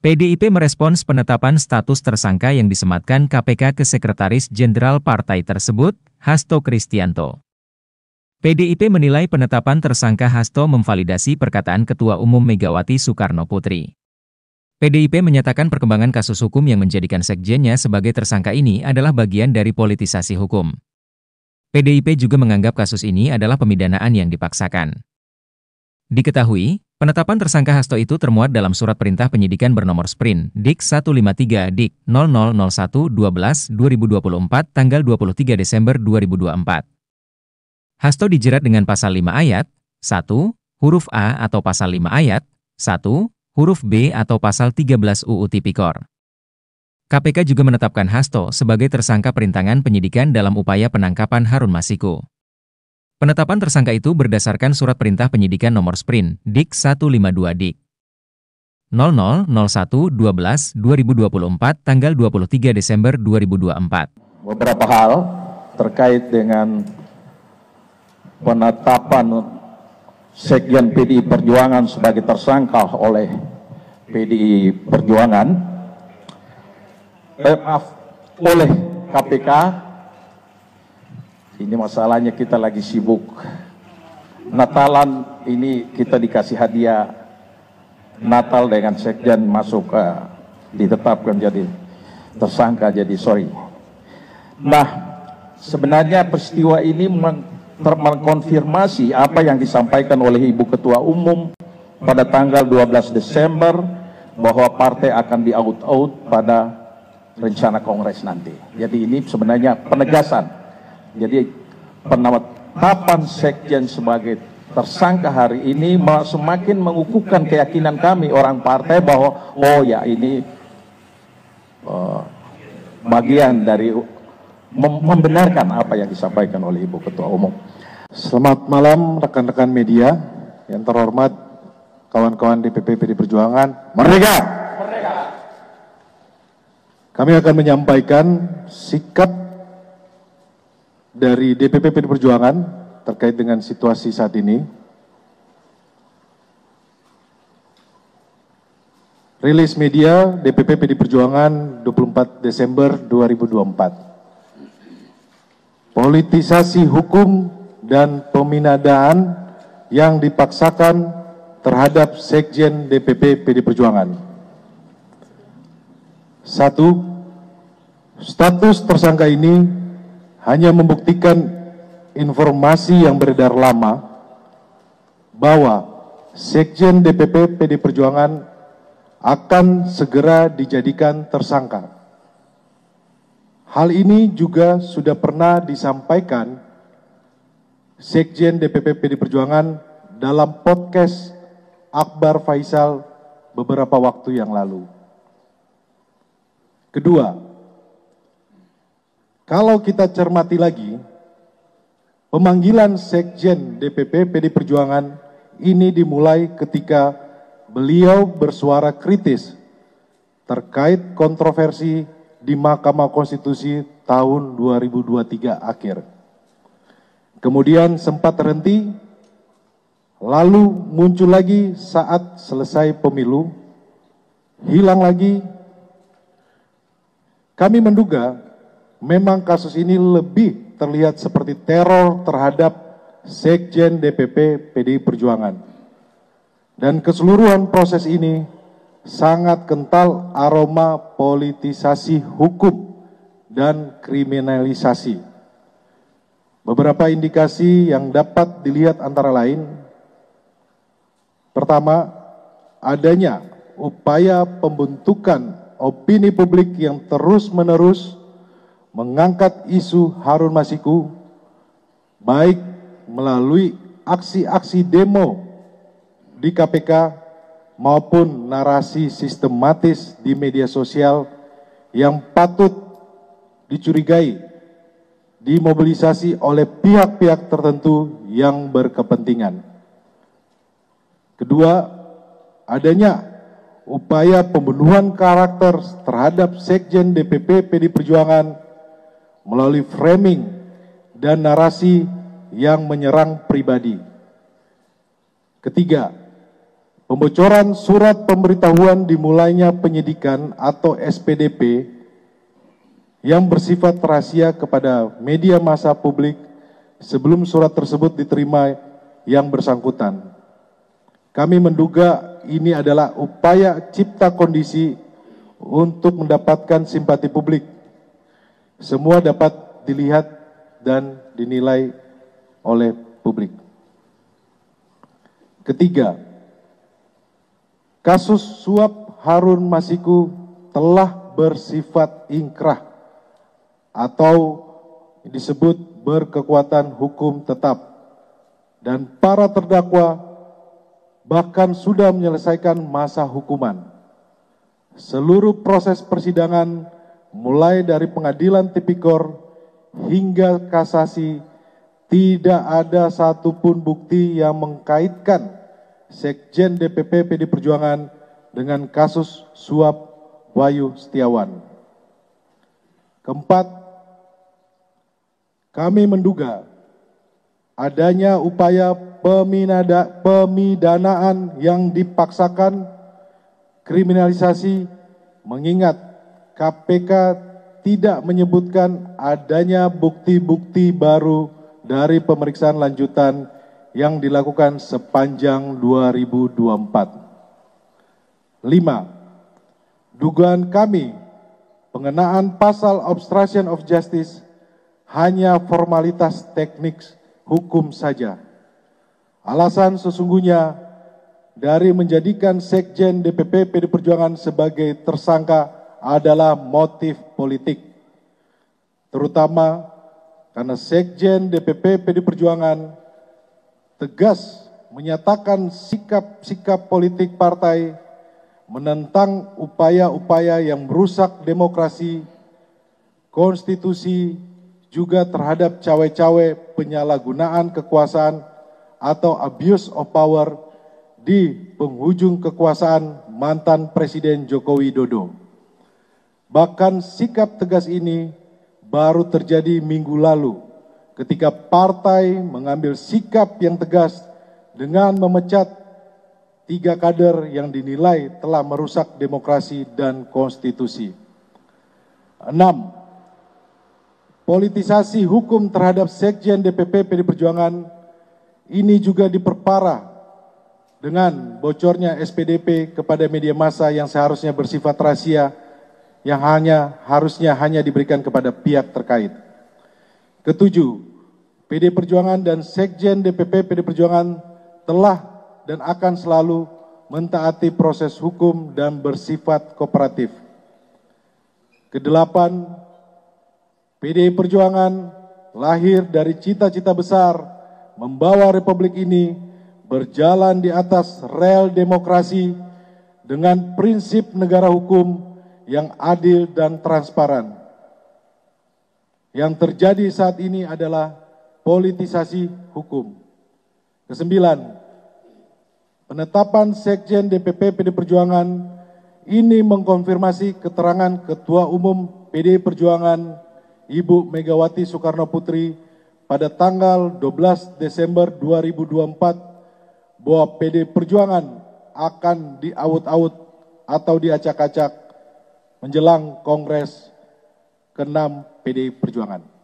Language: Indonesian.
PDIP merespons penetapan status tersangka yang disematkan KPK ke Sekretaris Jenderal Partai tersebut, Hasto Kristianto. PDIP menilai penetapan tersangka Hasto memvalidasi perkataan Ketua Umum Megawati Soekarno Putri. PDIP menyatakan perkembangan kasus hukum yang menjadikan sekjennya sebagai tersangka ini adalah bagian dari politisasi hukum. PDIP juga menganggap kasus ini adalah pemidanaan yang dipaksakan. Diketahui, penetapan tersangka Hasto itu termuat dalam Surat Perintah Penyidikan bernomor Sprint, Dik 153 Dik 000112-2024 tanggal 23 Desember 2024. Hasto dijerat dengan Pasal 5 Ayat 1, huruf A atau Pasal 5 Ayat 1, huruf B atau Pasal 13 UU Tipikor. KPK juga menetapkan Hasto sebagai tersangka perintangan penyidikan dalam upaya penangkapan Harun Masiku. Penetapan tersangka itu berdasarkan Surat Perintah Penyidikan nomor Sprint, Dik 152 Dik 000112-2024 tanggal 23 Desember 2024. Beberapa hal terkait dengan penetapan Sekjen PDI Perjuangan sebagai tersangka oleh PDI Perjuangan oleh KPK. Ini masalahnya kita lagi sibuk Natalan, ini kita dikasih hadiah Natal dengan Sekjen masuk ditetapkan jadi tersangka, jadi sorry. Nah, sebenarnya peristiwa ini mengkonfirmasi apa yang disampaikan oleh Ibu Ketua Umum pada tanggal 12 Desember bahwa partai akan di-out pada rencana Kongres nanti. Jadi ini sebenarnya penegasan. Jadi penetapan Sekjen sebagai tersangka hari ini semakin mengukuhkan keyakinan kami orang partai bahwa oh ya ini bagian dari membenarkan apa yang disampaikan oleh Ibu Ketua Umum. Selamat malam rekan-rekan media yang terhormat, kawan-kawan DPP PD Perjuangan. Merdeka! Merdeka! Kami akan menyampaikan sikap dari DPP PD Perjuangan terkait dengan situasi saat ini. Rilis media DPP PD Perjuangan 24 Desember 2024. Politisasi hukum dan peminadaan yang dipaksakan terhadap Sekjen DPP PD Perjuangan. 1. Status tersangka ini hanya membuktikan informasi yang beredar lama bahwa Sekjen DPP PD Perjuangan akan segera dijadikan tersangka. Hal ini juga sudah pernah disampaikan Sekjen DPP PD Perjuangan dalam podcast Akbar Faisal beberapa waktu yang lalu. Kedua, kalau kita cermati lagi, pemanggilan Sekjen DPP PD Perjuangan ini dimulai ketika beliau bersuara kritis terkait kontroversi di Mahkamah Konstitusi tahun 2023 akhir. Kemudian sempat terhenti, lalu muncul lagi saat selesai pemilu, hilang lagi. Kami menduga memang kasus ini lebih terlihat seperti teror terhadap Sekjen DPP PDI Perjuangan. Dan keseluruhan proses ini sangat kental aroma politisasi hukum dan kriminalisasi. Beberapa indikasi yang dapat dilihat antara lain, pertama, adanya upaya pembentukan opini publik yang terus-menerus mengangkat isu Harun Masiku, baik melalui aksi-aksi demo di KPK maupun narasi sistematis di media sosial yang patut dicurigai dimobilisasi oleh pihak-pihak tertentu yang berkepentingan. Kedua, adanya upaya pembunuhan karakter terhadap Sekjen DPP PD Perjuangan melalui framing dan narasi yang menyerang pribadi. Ketiga, pembocoran surat pemberitahuan dimulainya penyidikan atau SPDP yang bersifat rahasia kepada media massa publik sebelum surat tersebut diterima yang bersangkutan. Kami menduga ini adalah upaya cipta kondisi untuk mendapatkan simpati publik. Semua dapat dilihat dan dinilai oleh publik. Ketiga, kasus suap Harun Masiku telah bersifat ingkrah atau disebut berkekuatan hukum tetap, dan para terdakwa bahkan sudah menyelesaikan masa hukuman. Seluruh proses persidangan mulai dari pengadilan tipikor hingga kasasi tidak ada satupun bukti yang mengkaitkan Sekjen DPP PD Perjuangan dengan kasus suap Wahyu Setiawan. Keempat, kami menduga adanya upaya pemidanaan yang dipaksakan, kriminalisasi, mengingat KPK tidak menyebutkan adanya bukti-bukti baru dari pemeriksaan lanjutan yang dilakukan sepanjang 2024. 5. Dugaan kami pengenaan pasal obstruction of justice hanya formalitas teknik hukum saja. Alasan sesungguhnya dari menjadikan Sekjen DPP PD Perjuangan sebagai tersangka adalah motif politik, terutama karena Sekjen DPP PD Perjuangan tegas menyatakan sikap-sikap politik partai menentang upaya-upaya yang merusak demokrasi, konstitusi, juga terhadap cawe-cawe penyalahgunaan kekuasaan atau abuse of power di penghujung kekuasaan mantan Presiden Joko Widodo. Bahkan sikap tegas ini baru terjadi minggu lalu ketika partai mengambil sikap yang tegas dengan memecat 3 kader yang dinilai telah merusak demokrasi dan konstitusi. 6. Politisasi hukum terhadap Sekjen DPP PD Perjuangan ini juga diperparah dengan bocornya SPDP kepada media massa yang seharusnya bersifat rahasia, yang harusnya hanya diberikan kepada pihak terkait. Ketujuh, PD Perjuangan dan Sekjen DPP PD Perjuangan telah dan akan selalu mentaati proses hukum dan bersifat kooperatif. Kedelapan, PDI Perjuangan lahir dari cita-cita besar membawa republik ini berjalan di atas rel demokrasi dengan prinsip negara hukum yang adil dan transparan. Yang terjadi saat ini adalah politisasi hukum. Kesembilan, penetapan Sekjen DPP PD Perjuangan ini mengkonfirmasi keterangan Ketua Umum PDI Perjuangan Ibu Megawati Soekarno Putri pada tanggal 12 Desember 2024 bahwa PD Perjuangan akan diaut-aut atau diacak-acak menjelang Kongres ke-6 PDI Perjuangan.